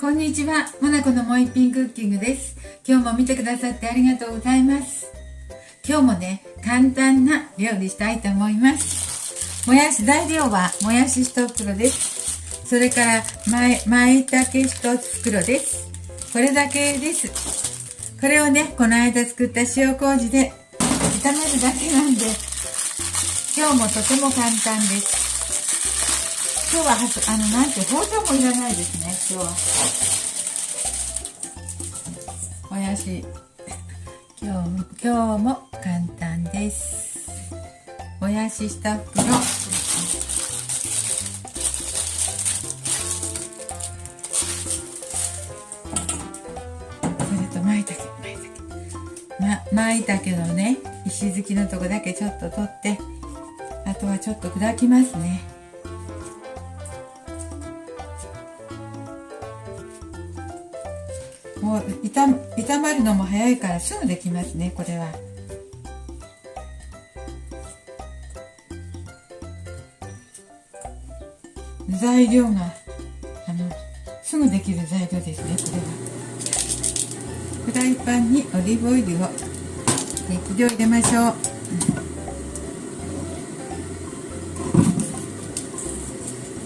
こんにちは、モナコのもう一品クッキングです。今日も見てくださってありがとうございます。今日もね、簡単な料理したいと思います。材料はもやし1袋です。それから舞茸1袋です。これだけです。これをね、この間作った塩麹で炒めるだけなんで、今日もとても簡単です。今日は包丁もいらないですね。今日はもやし今日も簡単です。もやし1袋、それと舞茸のね、石突きのとこだけちょっと取って、あとはちょっと砕きますね。もう炒まるのも早いからすぐできますね。これは材料がすぐできる材料ですね。これはフライパンにオリーブオイルを適量入れましょう。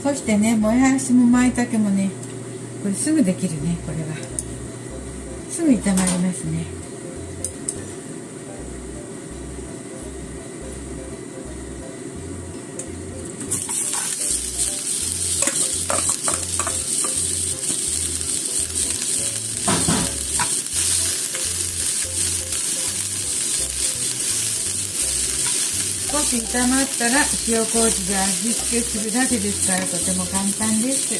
そしてね、もやしも舞茸もね、これすぐできるね。これはすぐ炒まりますね。少し炒まったら塩麹で味付けするだけですから、とても簡単です。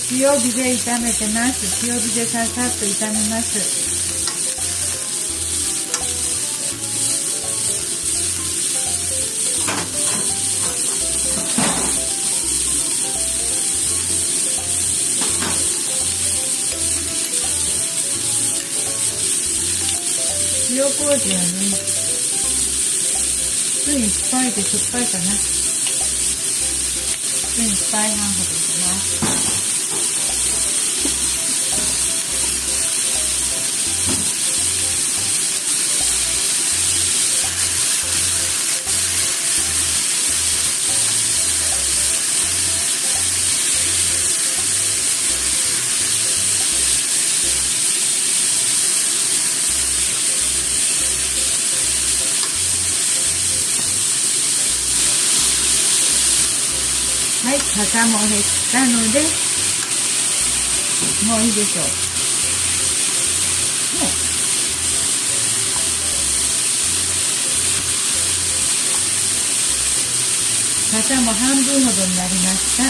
強火で炒めてます。強火でささっと炒めます。塩麹はね、スプーン1杯でしょっぱいかな。スプーン1杯半ほどします。はい、型も減ったので、もういいでしょう。型も半分ほどになりました。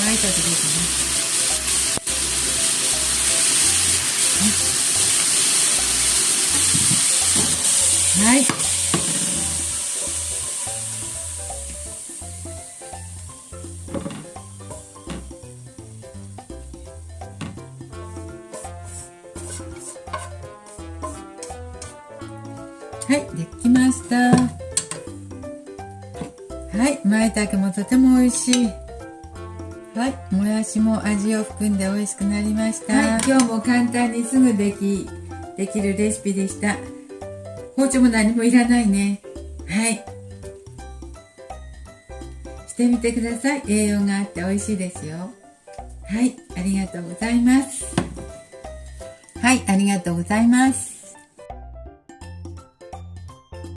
舞茸ですね。はい。はい、できました。はい、舞茸もとても美味しい。はい、もやしも味を含んで美味しくなりました。はい、今日も簡単にすぐできるレシピでした。包丁も何もいらないね。はい。してみてください。栄養があって美味しいですよ。はい、ありがとうございます。はい、ありがとうございます。